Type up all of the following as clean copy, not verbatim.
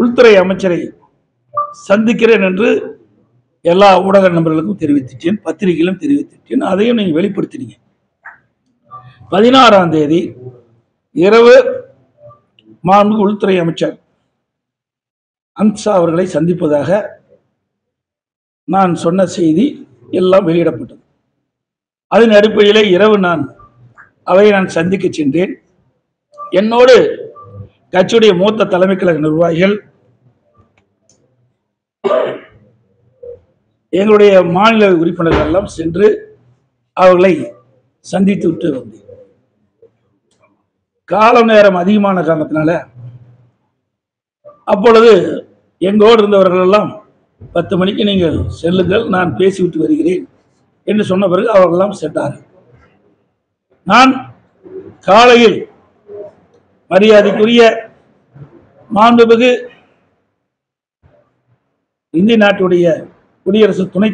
உள்துறை அமைச்சரை சந்திக்கிறேன் என்று எல்லா ஊடக நண்பர்களுக்கும் தெரிவித்தேன், பத்திரிகையிலும் தெரிவித்தேன். அதையும் நீங்க வெளிப்படுத்தினீங்க. 16ஆம் தேதி இரவு மாண்புமிகு உள்துறை அமைச்சர் அமித்ஷா அவர்களை சந்திப்பதாக நான் சொன்ன செய்தி எல்லாம் வெளியிடப்பட்டது. அதன் அடிப்படையில் இரவு அவையை நான் சந்திக்க சென்றேன். என்னோடு கட்சியுடைய மூத்த தலைமை கழக நிர்வாகிகள், எங்களுடைய மாநில உறுப்பினர்கள் எல்லாம் சென்று அவர்களை சந்தித்து விட்டு வந்தேன். கால நேரம் அதிகமான காரணத்தினால அப்பொழுது எங்கோடு இருந்தவர்கள் எல்லாம் 10 மணிக்கு நீங்கள் செல்லுங்கள், நான் பேசிவிட்டு வருகிறேன் என்று சொன்ன பிறகு அவர்கள் எல்லாம் சென்றார்கள். நான் காலையில் மரியாதைக்குரிய மாண்புமிகு இந்திய நாட்டுடைய குடியரசு துணை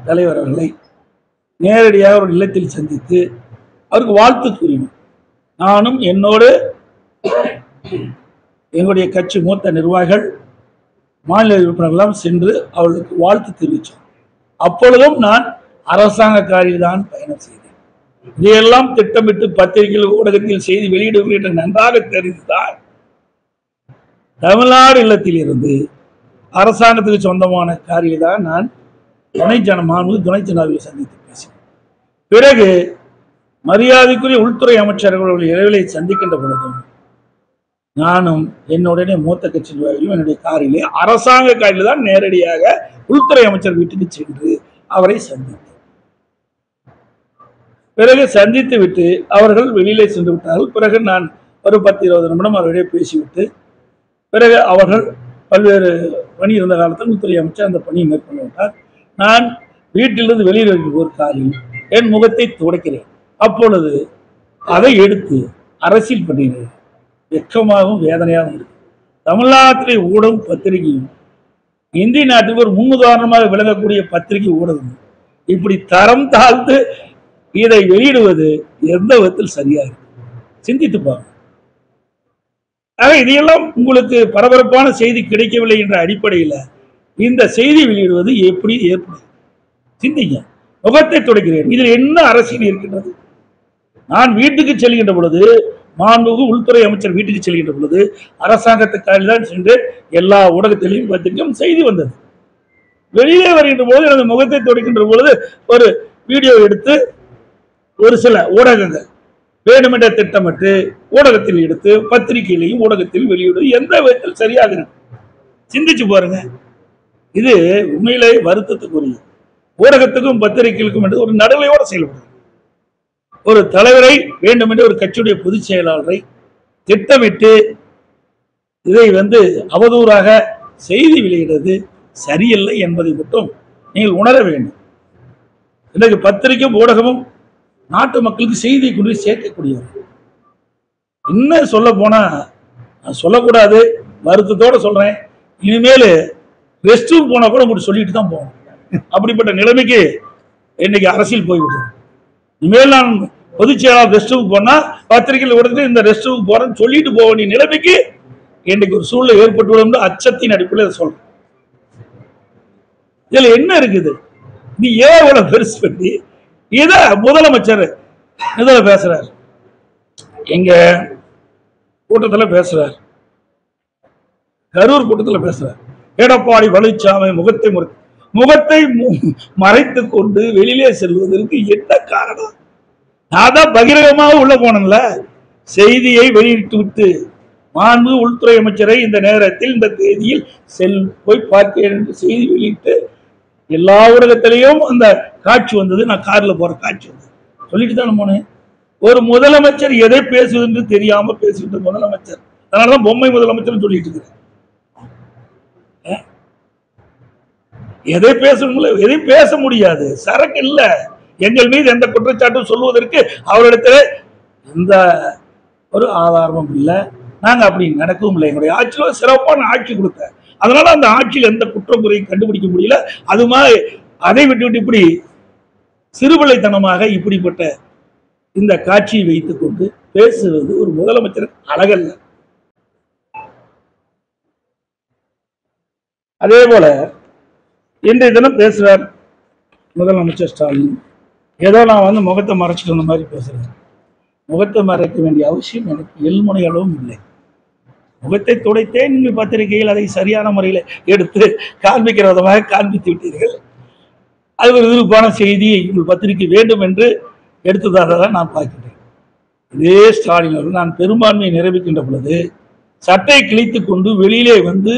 தலைவர் அவர்களை நேரடியாக ஒரு இல்லத்தில் சந்தித்து அவருக்கு வாழ்த்து கூறினோம். நானும் என்னோடு எங்களுடைய கட்சி மூத்த நிர்வாகிகள், மாநில உறுப்பினர்களெல்லாம் சென்று அவர்களுக்கு வாழ்த்து தெரிவித்தோம். அப்பொழுதும் நான் அரசாங்க காரில் தான் பயணம் செய்தேன். இதையெல்லாம் திட்டமிட்டு பத்திரிகையில் ஊடகத்தில் செய்தி வெளியிடுவது என்று நன்றாக தெரிந்துதான் தமிழ்நாடு இல்லத்தில் இருந்து அரசாங்கத்துக்கு சொந்தமான காரில் தான் நான் துணை ஜனாதிபதியை சந்தித்து பேசினேன். பிறகு மரியாதைக்குரிய உள்துறை அமைச்சர்கள் இரவிலை சந்திக்கின்ற பொழுதும் நானும் என்னுடனே மூத்த கட்சி நிர்வாகிகளும் என்னுடைய காரிலே அரசாங்க காரில் தான் நேரடியாக உள்துறை அமைச்சர் வீட்டுக்கு சென்று அவரை சந்தித்தேன். பிறகு சந்தித்து விட்டு அவர்கள் வெளியிலே சென்று விட்டார்கள். பிறகு நான் ஒரு 10-20 நிமிடம் அவர்களிடையே பேசிவிட்டு பிறகு அவர்கள் பல்வேறு பணி இருந்த காலத்தில் உள்துறை அமைச்சர் அந்த பணியை மேற்கொண்டு விட்டார். நான் வீட்டிலிருந்து வெளியில் வைக்கும் ஒரு காரில் என் முகத்தை துடைக்கிறேன். அப்பொழுது அதை எடுத்து அரசியல் பண்ணினேன். வெட்கமாகவும் வேதனையாகவும் இருக்கு. தமிழ்நாட்டிலே ஊடகம் பத்திரிகையும் இந்திய நாட்டுக்கு ஒரு முன்னுதாரணமாக விளங்கக்கூடிய பத்திரிகை ஊடகம் இப்படி தரம் தாழ்ந்து இதை வெளியிடுவது எந்த விதத்தில் சரியா இருக்கு? சிந்தித்து பாருங்க. ஆக இதையெல்லாம் உங்களுக்கு பரபரப்பான செய்தி கிடைக்கவில்லை என்ற அடிப்படையில் இந்த செய்தி வெளியிடுவது எப்படி ஏற்படும்? சிந்திங்க. முகத்தை துடைக்கிறேன். இதில் என்ன அரசியல் இருக்கின்றது? நான் வீட்டுக்கு செல்கின்ற பொழுது, மாண்புமிகு உள்துறை அமைச்சர் வீட்டுக்கு செல்கின்ற பொழுது அரசாங்கத்துக்காக தான் சென்று எல்லா ஊடகத்திலையும் பத்திரிகையும் செய்தி வந்தது. வெளியே வருகின்ற போது எனது முகத்தை துடைக்கின்ற பொழுது ஒரு வீடியோ எடுத்து ஒரு சில ஊடகங்கள் வேண்டுமென்ற திட்டமிட்டு ஊடகத்தில் எடுத்து பத்திரிகையிலையும் ஊடகத்தில் வெளியிடுவது எந்த விதத்தில் சரியாக இருக்கு? சிந்திச்சு பாருங்க. இது உண்மையிலே வருத்தத்துக்குரிய ஊடகத்துக்கும் பத்திரிகைகளுக்கும் என்று ஒரு நடுநிலையோடு செயல்படும். ஒரு தலைவரை வேண்டுமென்று ஒரு கட்சியுடைய பொதுச் செயலாளரை திட்டமிட்டு இதை அவதூறாக செய்தி வெளியிடுவது சரியில்லை என்பதை மட்டும் நீங்கள் உணர வேண்டும். இன்றைக்கு பத்திரிகையும் ஊடகமும் நாட்டு மக்களுக்கு செய்தியை கொண்டு சேர்க்கக்கூடியவர். இன்னும் சொல்ல போனா சொல்லக்கூடாது, வருத்தத்தோடு சொல்றேன், இனிமேல் ரெஸ்ட் ரூம் போனா கூட உங்களுக்கு சொல்லிட்டு தான் போகணும். அப்படிப்பட்ட நிலைமைக்கு இன்னைக்கு அரசியல் போய்விட்டது. இனிமேல் நான் பொதுச் செயலாளர் ரெஸ்ட் ரூம் போனா பத்திரிகையில் உடனே இந்த ரெஸ்ட் ரூம் போறேன்னு சொல்லிட்டு போக வேண்டிய நிலைமைக்கு இன்னைக்கு ஒரு சூழ்நிலை ஏற்பட்டு அச்சத்தின் அடிப்படையில் சொல்றேன். இதுல என்ன இருக்குது? நீ ஏன் இவ்வளவு பெருசு பண்ணி இத முதலமைச்சர் இதுல பேசுறார், எங்க கூட்டத்தில் பேசுறார், கரூர் கூட்டத்தில் பேசுறார். எடப்பாடி பழனிசாமி முகத்தை மறைத்துக் கொண்டு வெளியிலே செல்வதற்கு என்ன காரணம்? நான் தான் பகிரங்கமாக உள்ள போனேன்ல. செய்தியை வெளியிட்டு விட்டு மாண்பு உள்துறை அமைச்சரை இந்த நேரத்தில் இந்த தேதியில் போய் பார்க்கிறேன் என்று செய்தி வெளியிட்டு எல்லா ஊடகத்திலையும் அந்த காட்சி வந்தது. நான் காரில் போற காட்சி வந்தது. சொல்லிட்டு தானே போனேன். ஒரு முதலமைச்சர் எதை பேசுவது என்று தெரியாம பேசிட்டு முதலமைச்சர், அதனாலதான் பொம்மை முதலமைச்சர் சொல்லிட்டு இருக்கிறேன். எதை பேசணும், எதையும் பேச முடியாது, சரக்கு இல்ல. எங்கள் மீது எந்த குற்றச்சாட்டும் சொல்வதற்கு அவரிடத்துல எந்த ஒரு ஆதாரமும் இல்லை. நாங்க அப்படி நடக்கவும் இல்லை. எங்களுடைய ஆட்சியில் சிறப்பான ஆட்சி கொடுத்த, அதனால அந்த ஆட்சியில் எந்த குற்றமுறையும் கண்டுபிடிக்க முடியல. அது மாதிரி அதை விட்டுவிட்டு இப்படி சிறுபிள்ளைத்தனமாக இப்படிப்பட்ட இந்த காட்சியை வைத்துக் கொண்டு பேசுவது ஒரு முதலமைச்சர் அழகல்ல. அதே போல இன்றைய தினம் பேசுறார் முதலமைச்சர் ஸ்டாலின். ஏதோ நான் முகத்தை மறைச்சிட்டு வந்த மாதிரி பேசுறேன். முகத்தை மறைக்க வேண்டிய அவசியம் எனக்கு எல்முனை அளவும் இல்லை. முகத்தை துடைத்தேன். நீங்கள் பத்திரிகையில் அதை சரியான முறையில் எடுத்து காண்பிக்கிற விதமாக காண்பித்து விட்டீர்கள். அது ஒரு விருப்பான செய்தியை உங்கள் பத்திரிகை வேண்டும் என்று எடுத்ததாக நான் பார்க்கிறேன். இதே ஸ்டாலின் அவர்கள் நான் பெரும்பான்மையை நிரூபிக்கின்ற பொழுது சட்டை கிழித்து கொண்டு வெளியிலே வந்து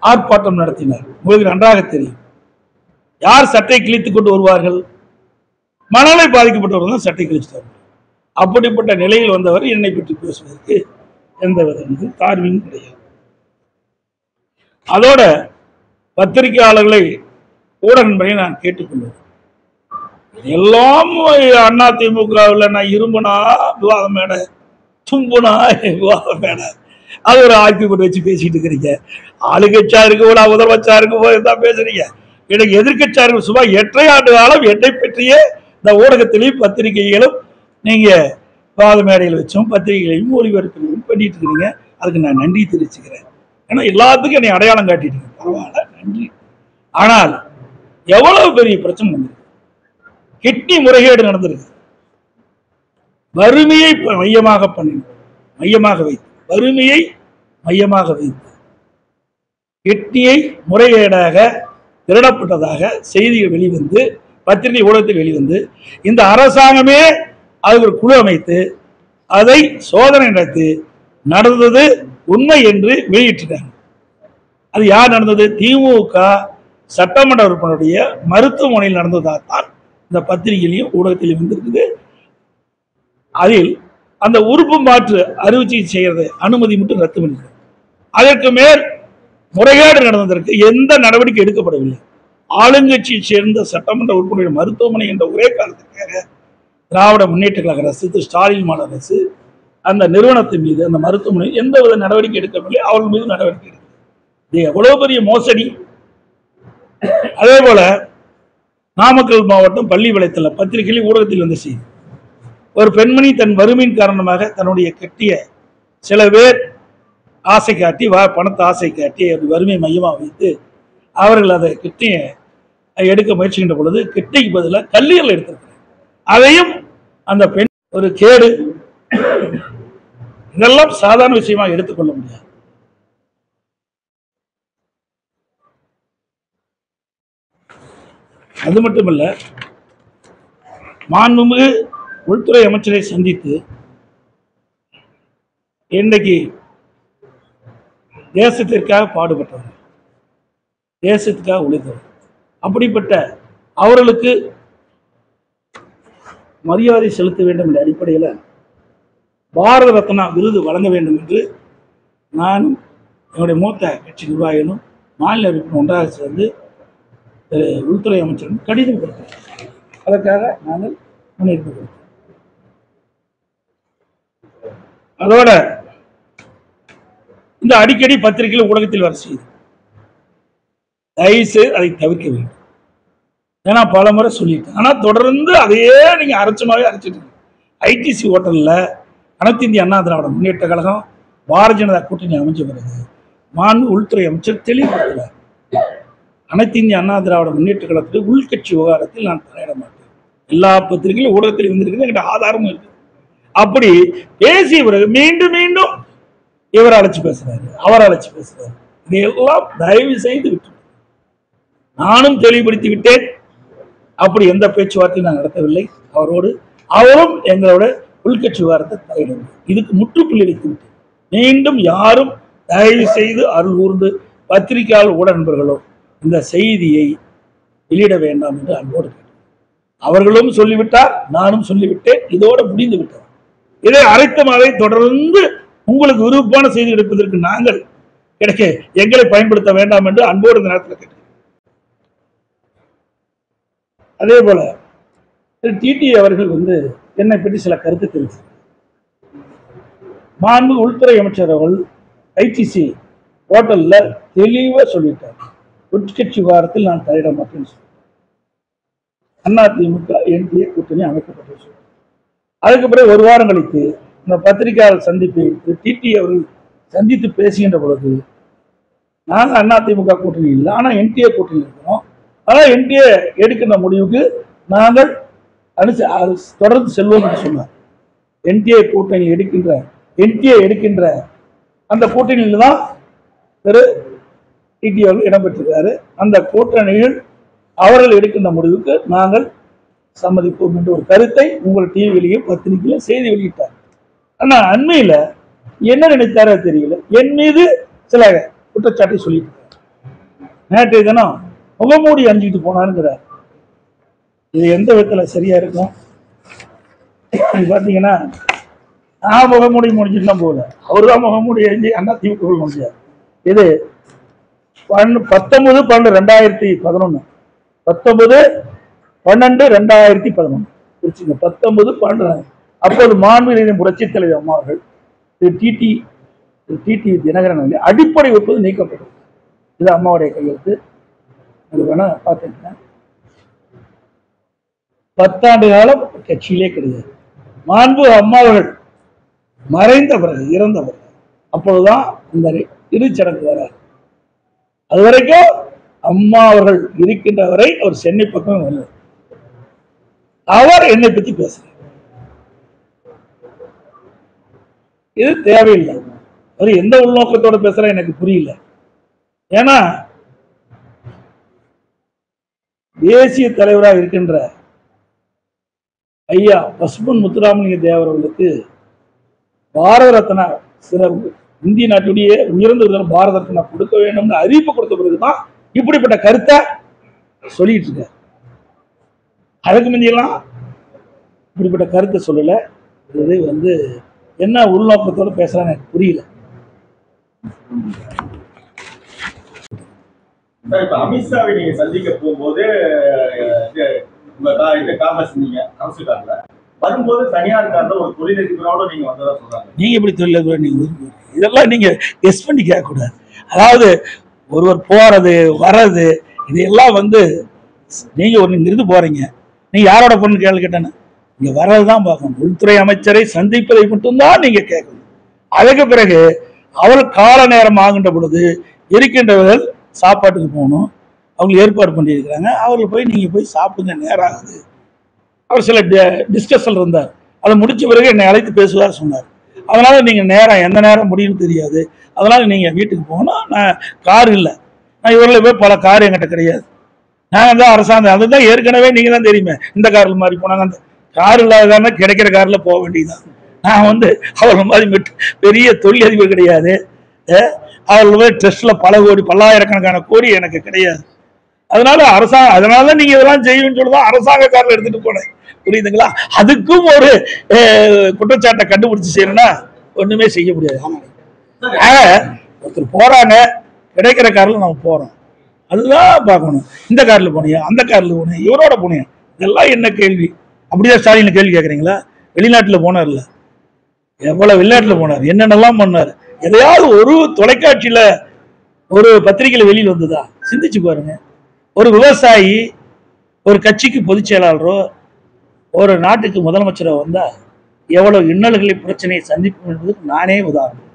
ஆர்ப்பாட்டம் நடத்தினார். உங்களுக்கு நன்றாக தெரியும். யார் சட்டை கிழித்துக் கொண்டு வருவார்கள்? மனநிலை பாதிக்கப்பட்டவர்கள் தான் சட்டை கிழிச்சிட்டார்கள். அப்படிப்பட்ட நிலையில் வந்தவர் என்னை பற்றி பேசுவதற்கு எந்த வித தார்மீகம் கிடையாது. அதோட பத்திரிகையாளர்களை ஊடகங்களை நான் கேட்டுக்கொள்வேன். எல்லாம் அதிமுகவில் நான் இரும்புனா விவாதம் மேட, தும்புனா விவாதம் மேட, அது ஒரு ஆக்கி போட்டு வச்சு பேசிட்டு இருக்கிறீங்க. ஆளுங்கட்சியா இருக்க கூட முதலமைச்சா இருக்க போது தான் பேசுறீங்க. எனக்கு எதிர்கட்சியா இருக்க சுமார் 8 ஆண்டு காலம் என்னை பற்றிய இந்த ஊடகத்திலையும் பத்திரிகைகளும் நீங்க விவாத மேடையில் வச்சும் பத்திரிகைகளையும் ஒளிபரப்புகளையும் பண்ணிட்டு இருக்கிறீங்க. அதுக்கு நான் நன்றி தெரிவிச்சுக்கிறேன். ஏன்னா எல்லாத்துக்கும் என்னை அடையாளம் காட்டிட்டீங்க. பரவாயில்ல, நன்றி. ஆனால் எவ்வளவு பெரிய பிரச்சனை நடந்திருக்கு. கிட்னி முறைகேடு நடந்திருக்கு. வறுமையை மையமாக வைத்து வறுமையை மையமாக வைத்து கிட்னியை முறைகேடாக திருடப்பட்டதாக செய்திகள் வெளிவந்து பத்திரிகை ஊடகத்தில் வெளிவந்து இந்த அரசாங்கமே அது ஒரு குழு அமைத்து அதை சோதனை நடத்தி நடந்தது உண்மை என்று வெளியிட்டிருக்காங்க. அது யார் நடந்தது? திமுக சட்டமன்ற உறுப்பினருடைய மருத்துவமனையில் நடந்ததால்தான் இந்த பத்திரிகையிலையும் ஊடகத்திலையும் வந்திருக்குது. அதில் அந்த உறுப்பு மாற்று அறுவை சிகிச்சை செய்யறது அனுமதி மட்டும் ரத்து பண்ணிருக்கு. அதற்கு மேல் முறைகேடு நடந்ததற்கு எந்த நடவடிக்கை எடுக்கப்படவில்லை. ஆளுங்கட்சியை சேர்ந்த சட்டமன்ற உறுப்பினர் மருத்துவமனை என்ற ஒரே காரணத்துக்காக திராவிட முன்னேற்ற கழக அரசு, ஸ்டாலின் மாநில அரசு அந்த நிறுவனத்தின் மீது, அந்த மருத்துவமனை எந்தவித நடவடிக்கை எடுக்கவில்லை. அவர்கள் மீது நடவடிக்கை எடுக்க. இது எவ்வளவு பெரிய மோசடி. அதே போல நாமக்கல் மாவட்டம் பள்ளிப்பாளையத்தில் பத்திரிகையில் ஊடகத்தில் வந்த செய்தி, ஒரு பெண்மணி தன் வறுமையின் காரணமாக தன்னுடைய கட்டிய சில பேர் ஆசை காட்டி பணத்தை ஆசை காட்டி வறுமை மையமாக வைத்து அவர்கள் அதை கிட்னியை எடுக்க முயற்சிக்கின்ற பொழுது கிட்னிக்கு பதிலாக கல்லீரல் எடுத்திருக்கிறார். அதையும் அந்த பெண் ஒரு கேடு. இதெல்லாம் சாதாரண விஷயமாக எடுத்துக்கொள்ள முடியாது. அது மட்டுமல்ல, மாண்புமிகு உள்துறை அமைச்சரை சந்தித்து இன்றைக்கு தேசத்திற்காக பாடுபட்டவர், தேசத்துக்காக உழைத்தவர், அப்படிப்பட்ட அவர்களுக்கு மரியாதை செலுத்த வேண்டும் என்ற அடிப்படையில் பாரத ரத்னா விருது வழங்க வேண்டும் என்று நானும் என்னுடைய மூத்த கட்சி நிர்வாகிகளும் மாநில உறுப்பினர் ஒன்றாக சேர்ந்து உள்துறை அமைச்சரும் கடிதம் கொடுத்தேன். அதற்காக நாங்கள் முன்னேற்பு கொடுத்தோம். அதோட இந்த அடிக்கடி பத்திரிகையில் ஊடகத்தில் வர செய்து தயவுசெய்து அதை தவிர்க்க வேண்டும். ஏன்னா பல முறை சொல்லிட்டேன். ஆனால் தொடர்ந்து அதையே நீங்க அரைச்சமாவே அரைச்சிட்டு ஐடிசி ஹோட்டலில் அனைத்து இந்திய அண்ணா திராவிட முன்னேற்ற கழகம் பாரதிய ஜனதா கூட்டணி அமைச்ச பிறகு மாண்பு உள்துறை அமைச்சர் தெளிவுபடுத்தினார். அனைத்து இந்திய அண்ணா திராவிட முன்னேற்ற கழகத்தில் உள்கட்சி விவகாரத்தில் நான் தலையிட மாட்டேன். எல்லா பத்திரிகையிலும் ஊடகத்தில் வந்திருக்குது, என்கிட்ட ஆதாரமும் இருக்கு. அப்படி பேசிய பிறகு மீண்டும் மீண்டும் இவர் அழைச்சு பேசுறாரு, அவர் அழைச்சு பேசுறாரு. இதையெல்லாம் தயவு செய்து விட்டு நானும் தெளிவுபடுத்தி விட்டேன். அப்படி எந்த பேச்சுவார்த்தையும் நான் நடத்தவில்லை அவரோடு. அவரும் எங்களோட உள்கட்சி விவகாரத்தை தலையிடவில்லை. இதுக்கு முற்றுப்புள்ளி வைத்து விட்டேன். மீண்டும் யாரும் தயவு செய்து அருள் கூர்ந்து பத்திரிகையாளர் ஊடக நண்பர்களோ இந்த செய்தியை வெளியிட வேண்டாம் என்று அன்போடு கேட்டேன். அவர்களும் சொல்லிவிட்டார், நானும் சொல்லிவிட்டேன். இதோடு முடிந்து விட்டோம். இதை அரைத்தமாவை தொடர்ந்து உங்களுக்கு விருப்பமான செய்தி எடுப்பதற்கு நாங்கள் கிடைக்க எங்களை பயன்படுத்த வேண்டாம் என்று அன்போடு இந்த நேரத்தில் கேட்டேன். அதே போல டிடி அவர்கள் என்னை பற்றி சில கருத்து தெரிவித்தார். மாண்பு உள்துறை அமைச்சர் அவர்கள் ஐடிசி ஹோட்டல்ல தெளிவா சொல்லிட்டார், உட்கட்சி விவகாரத்தில் நான் தலையிட மாட்டேன்னு சொல்லி. அதிமுக என்டிஏ கூட்டணி அமைக்கப்பட்டது. அதுக்கு பிறகு ஒரு வாரம் கழித்து இந்த பத்திரிகையாளர் சந்திப்பை டிடி அவர்கள் சந்தித்து பேசுகின்ற பொழுது நாங்கள் அதிமுக கூட்டணி இல்லை, ஆனால் என்டிஏ கூட்டணி இருக்கிறோம், ஆனால் என்டிஏ எடுக்கின்ற முடிவுக்கு நாங்கள் தொடர்ந்து செல்வோம் என்று சொன்னார். என்டிஏ எடுக்கின்ற அந்த கூட்டணியில் தான் திரு டிடி அவர்கள் இடம்பெற்றிருக்காரு. அந்த கூட்டணியில் அவர்கள் எடுக்கின்ற முடிவுக்கு நாங்கள் சம்மதிப்போம் என்ற ஒரு கருத்தை உங்கள் டிவிலையும் பத்திரிகையிலும் செய்தி வெளியிட்டார். ஆனால் அண்மையில் என்ன நினைத்தாரோ தெரியல, என் மீது சில குற்றச்சாட்டை சொல்லிட்டு நேற்றைய தினம் முகமூடி அணிஞ்சிட்டு போனாருங்கிறார். இது எந்த விதத்தில் சரியா இருக்கும்? பார்த்தீங்கன்னா நான் முகமூடி முடிஞ்சுட்டு தான் போகல, அவர் தான் முகமூடி அணிஞ்சு அதிமுக முடிஞ்சார். இது 19/12/2011 19/12/2011 குறிச்சிங்க. 19/12 அப்போது மாண்புமிகு புரட்சித் தலைவர் அம்மா அவர்கள் டிடி தினகரன் அடிப்படை ஒப்புதல் நீக்கப்பட்டது. இது அம்மாவுடைய கையெழுத்து. அது வேணா பார்த்துக்கிட்டேன். 10 ஆண்டு காலம் கட்சியிலே கிடையாது. மாண்பு அம்மா அவர்கள் மறைந்த பிறகு இறந்த பிறகு அப்பொழுதுதான் இந்த இறுதிச்சடங்கு வராது. அது வரைக்கும் அம்மா அவர்கள் இருக்கின்ற வரை அவர் சென்னை பக்கம் வரல. அவர் என்னை பத்தி பேசுறார். இது தேவையில்லை. அவர் எந்த உள்நோக்கத்தோட பேசுற எனக்கு புரியல. ஏன்னா தேசிய தலைவராக இருக்கின்ற ஐயா பசும்பொன் முத்துராமலிங்க தேவர் அவர்களுக்கு பாரத ரத்னா இந்திய நாட்டுடைய உயர்ந்த பாரத ரத்னா கொடுக்க வேண்டும்னு அறிவிப்பு கொடுத்த பிறகுதான் இப்படிப்பட்ட கருத்தை சொல்லிட்டு இருக்க. அதுக்கு முந்தியெல்லாம் இப்படிப்பட்ட கருத்தை சொல்லல. இது என்ன உள்நோக்கத்தோட பேசுறான்னு எனக்கு புரியல. அமித்ஷாவை நீங்க சந்திக்க போகும்போது வரும்போது தனியார் கார்ல ஒரு தொழிலதிபரோட நீங்க வந்ததா சொல்றாங்க. நீங்க எப்படி தொழிலதிபர்? நீங்க இதெல்லாம் நீங்க கெஸ் பண்ணி கேட்க கூடாது. அதாவது ஒருவர் போறது வர்றது இதெல்லாம் நீங்க இங்கிருந்து போறீங்க, நீங்க யாரோட பொண்ணு கேள்வி கேட்டேன்னு இங்க வர்றதுதான் பார்க்கணும். உள்துறை அமைச்சரை சந்திப்பதை மட்டும்தான் நீங்க கேட்கணும். அதுக்கு பிறகு அவர் கால நேரம் ஆகின்ற பொழுது இருக்கின்றவர்கள் சாப்பாட்டுக்கு போகணும், அவங்க ஏற்பாடு பண்ணியிருக்கிறாங்க, அவர்கள் போய் நீங்க போய் சாப்பிடுங்க, நேரம் ஆகுது. அவர் சில டிஸ்கஷன் இருந்தார், அதை முடிச்ச பிறகு என்னை அழைத்து பேசுவார் சொன்னார். அதனால நீங்க நேரம் எந்த நேரம் முடியும்னு தெரியாது, அதனால நீங்க வீட்டுக்கு போகணும். நான் கார் இல்லை, நான் இவரில் போய் பல கார் என்கிட்ட கிடையாது, நாங்கள் தான் அரசாங்கம், அதுதான் ஏற்கனவே நீங்க தான் தெரியுமே, இந்த காரில் மாதிரி போனாங்க. அந்த கார் இல்லாததான கிடைக்கிற காரில் போக வேண்டியதுதான். நான் அவர்கள் மாதிரி பெரிய தொழிலதிபர் கிடையாது. அவர்கள் போய் ட்ரெஸ்ட்ல பல கோடி பல்லாயிரக்கணக்கான கோடி எனக்கு கிடையாது. அதனால நீங்க இதெல்லாம் செய்யணும்னு சொல்லிதான் அரசாங்க காரில் எடுத்துட்டு போனேன். புரியுதுங்களா? அதுக்கும் ஒரு குற்றச்சாட்டை கண்டுபிடிச்சு செய்யணும்னா ஒண்ணுமே செய்ய முடியாது. ஒருத்தர் போறாங்க, கிடைக்கிற காரில் நம்ம போறோம், அதுதான் பார்க்கணும். இந்த காரில் போனியா, அந்த காரில் போனேன், இவரோட போனேன், இதெல்லாம் என்ன கேள்வி? அப்படிதான் ஸ்டாலின் கேள்வி கேட்குறீங்களா? வெளிநாட்டில் போனார்ல, எவ்வளவு வெளிநாட்டில் போனார், என்னென்னலாம் பண்ணார், எதையாவது ஒரு தொலைக்காட்சியில ஒரு பத்திரிகையில வெளியில் வந்ததா? சிந்திச்சு பாருங்க. ஒரு விவசாயி ஒரு கட்சிக்கு பொதுச் செயலாளரோ ஒரு நாட்டுக்கு முதலமைச்சரோ வந்தா எவ்வளவு இன்னல்களை பிரச்சனையை சந்திப்போம் என்பதற்கு நானே உதாரணம்.